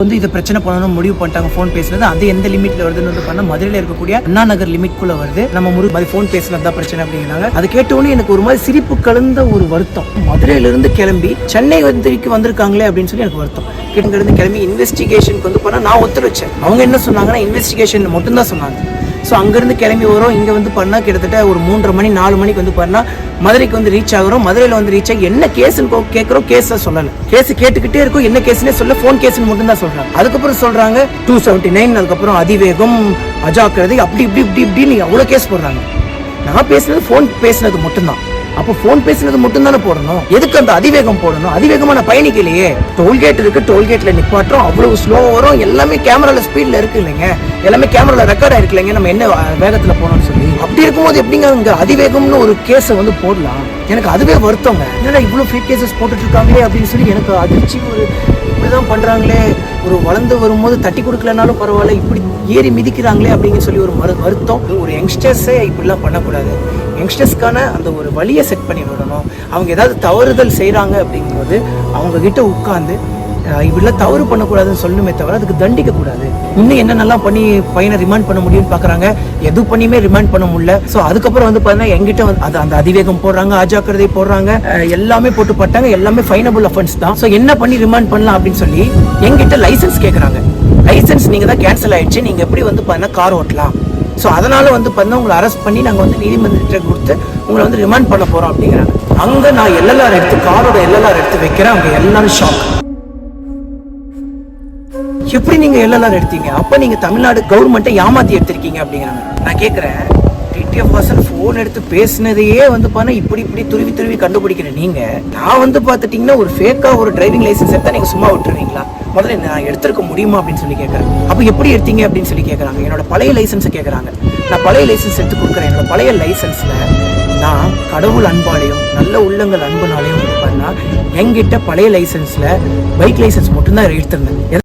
வந்து இது பிரச்சனை பண்ணணும் முடிவு பண்ணிட்டாங்க. ஃபோன் பேசுனது அது எந்த லிமிட்ல வருதுன்னு வந்து பண்ணா மதுரையில் இருக்கக்கூடிய அண்ணா நகர் லிமிட்குள்ள வருது. நம்ம மாதிரி ஃபோன் பேசுனது தான் பிரச்சனை அப்படிங்கிறாங்க. அது கேட்டோன்னே எனக்கு ஒரு மாதிரி சிரிப்பு கலந்த ஒரு வருத்தம். மதுரையில இருந்து கிளம்பி சென்னை வந்திருக்காங்களே அப்படின்னு சொல்லி எனக்கு வருத்தம். கிட்ட கிளம்பி இன்வெஸ்டிகேஷனுக்கு வந்து பண்ணா நான் ஒத்துழைச்சேன். அவங்க என்ன சொன்னாங்கன்னா இன்வெஸ்டிகேஷன் மட்டும் தான் சொன்னாங்க. ஸோ அங்கேருந்து கிளம்பி வரோம். இங்கே வந்து பண்ணால் கிட்டத்தட்ட ஒரு 3:30 மணி 4 மணிக்கு வந்து பண்ணால் மதுரைக்கு வந்து ரீச் ஆகிறோம். மதுரையில் வந்து ரீச் ஆகி என்ன கேஸுன்னு கேட்குறோம். கேஸை சொல்லலை. கேஸ் கேட்டுக்கிட்டே இருக்கும். என்ன கேஸ்னே சொல்ல ஃபோன் கேஸுன்னு மட்டும் தான் சொல்கிறாங்க. அதுக்கப்புறம் சொல்கிறாங்க 279, அதுக்கப்புறம் அதிவேகம், அஜாக்கிரதை, அப்படி இப்படின்னு அவ்வளோ கேஸ் போடுறாங்க. நான் பேசுனது ஃபோன் பேசுனது மட்டும்தான். அப்போ ஃபோன் பேசுனது மட்டும் தானே போடணும். எதுக்கு அந்த அதிவேகம் போடணும்? அதிவேகமான பயணிக்கலையே. டோல்கேட் இருக்கு, டோல்கேட்ல நிப்பாட்டுறோம், அவ்வளவு ஸ்லோ வரும். எல்லாமே கேமரால ஸ்பீட்ல இருக்கு இல்லைங்க, எல்லாமே கேமரால ரெக்கார்ட் ஆயிருக்கு இல்லைங்க, நம்ம என்ன வேகத்துல போனோம்னு சொல்லி. அப்படி இருக்கும்போது எப்படிங்க இங்க அதிவேகம்னு ஒரு கேஸை வந்து போடலாம்? எனக்கு அதுவே வருத்தங்க. என்னடா இவ்வளவு ஃபேக் கேசஸ் போட்டுட்டு இருக்காங்களே அப்படின்னு சொல்லி எனக்கு அதிர்ச்சி. ஒரு இப்படிதான் பண்றாங்களே, ஒரு வளர்ந்து வரும்போது தட்டி கொடுக்கலனாலும் பரவாயில்ல, இப்படி ஏறி மிதிக்கிறாங்களே அப்படின்னு சொல்லி ஒரு வருத்தம். ஒரு யங்ஸ்டர்ஸே இப்படிலாம் பண்ணக்கூடாது. யங்ஸ்டர்ஸ்க்கான அந்த ஒரு வழியை செட் பண்ணி விடணும். அவங்க ஏதாவது தவறுதல் செய்கிறாங்க அப்படிங்கும்போது அவங்க கிட்ட உட்காந்து இப்படிலாம் தவறு பண்ணக்கூடாதுன்னு சொல்லணுமே தவிர அதுக்கு தண்டிக்க கூடாது. இன்னும் என்னென்னலாம் பண்ணி பையனை ரிமாண்ட் பண்ண முடியும்னு பார்க்குறாங்க. எது பண்ணியுமே ரிமாண்ட் பண்ண முடியல. ஸோ அதுக்கப்புறம் வந்து பார்த்தீங்கன்னா எங்கிட்ட வந்து அந்த அதிவேகம் போடுறாங்க, அஜாக்கிரதை போடுறாங்க, எல்லாமே போட்டு பட்டாங்க. எல்லாமே ஃபைனபிள் அஃபென்ஸ் தான். ஸோ என்ன பண்ணி ரிமாண்ட் பண்ணலாம் அப்படின்னு சொல்லி எங்கிட்ட லைசன்ஸ் கேட்குறாங்க. லைசன்ஸ் நீங்கள் தான் கேன்சல் ஆயிடுச்சு, நீங்கள் எப்படி வந்து பார்த்தீங்கன்னா கார் ஓட்டலாம். ஸோ அதனால வந்து பார்த்தீங்கன்னா உங்களை அரெஸ்ட் பண்ணி நாங்கள் வந்து நீதிமன்றத்தை கொடுத்து உங்களை வந்து ரிமாண்ட் பண்ண போகிறோம் அப்படிங்கிறாங்க. அங்கே நான் எல்எல்ஆர் எடுத்து காரோட எல்எல்ஆர் எடுத்து வைக்கிறேன். அவங்க எல்லாரும் ஷாக். எப்படி நீங்க எல்எல்ஆர் எடுத்தீங்க? அப்ப நீங்க தமிழ்நாடு கவர்மெண்ட்டை ஏமாத்தி எடுத்திருக்கீங்க அப்படிங்கிறாங்க. நான் கேட்கிறேன், டிடிஎஃப் வாசன் போன் எடுத்து பேசினதையே வந்து பண்ண இப்படி துருவி கண்டுபிடிக்கிறேன் நீங்க. நான் வந்து பாத்துட்டீங்கன்னா ஒரு ஃபேக்கா ஒரு டிரைவிங் லைசன்ஸ் எடுத்தா நீங்க சும்மா விட்டுருவீங்களா? முதல்ல நான் எடுத்திருக்க முடியுமா அப்படின்னு சொல்லி கேட்கறேன். அப்ப எப்படி எடுத்தீங்க அப்படின்னு சொல்லி கேட்கறாங்க. என்னோட பழைய லைசன்ஸை கேட்கறாங்க. நான் பழைய லைசன்ஸ் எடுத்து கொடுக்குறேன். என்னோட பழைய லைசன்ஸ்ல நான் கடவுள் அன்பாலையும் நல்ல உள்ளங்கள் அன்புனாலையும் வந்து பண்ணா என்கிட்ட பழைய லைசன்ஸ்ல பைக் லைசன்ஸ் மட்டும்தான் எடுத்திருந்தேன்.